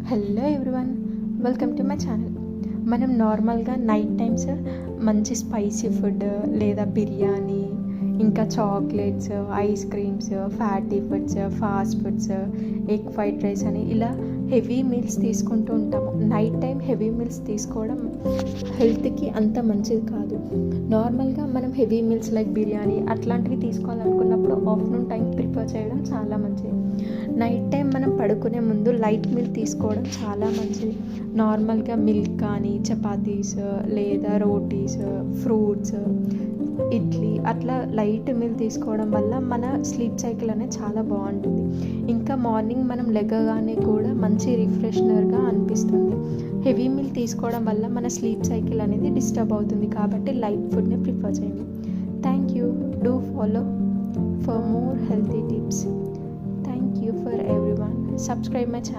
Hello everyone, welcome to my channel. మనం నార్మల్గా night times మంచి స్పైసీ ఫుడ్ లేదా బిర్యానీ, ఇంకా chocolates, ice creams, fatty foods, fast foods, egg fried rice అని ఇలా హెవీ మీల్స్ తీసుకుంటూ ఉంటాము. నైట్ టైం హెవీ మీల్స్ తీసుకోవడం హెల్త్కి అంత మంచిది కాదు. నార్మల్గా మనం హెవీ మీల్స్ లైక్ బిర్యానీ అట్లాంటివి తీసుకోవాలనుకున్నప్పుడు ఆఫ్టర్నూన్ టైం ప్రిఫర్ చేయడం చాలా మంచిది. నైట్ టైం మనం పడుకునే ముందు లైట్ మీల్ తీసుకోవడం చాలా మంచిది. నార్మల్గా మిల్క్ కానీ, చపాతీస్ లేదా రోటీస్, ఫ్రూట్స్, ఇడ్లీ అట్లా లైట్ మీల్ తీసుకోవడం వల్ల మన స్లీప్ సైకిల్ అనేది చాలా బాగుంటుంది. ఇంకా మార్నింగ్ మనం లెగగానే కూడా మంచి రిఫ్రెషనర్గా అనిపిస్తుంది. హెవీ మీల్ తీసుకోవడం వల్ల మన స్లీప్ సైకిల్ అనేది డిస్టర్బ్ అవుతుంది. కాబట్టి లైట్ ఫుడ్ని ప్రిఫర్ చేయండి. Thank you. Do follow for more healthy tips. Thank you for everyone. Subscribe my channel.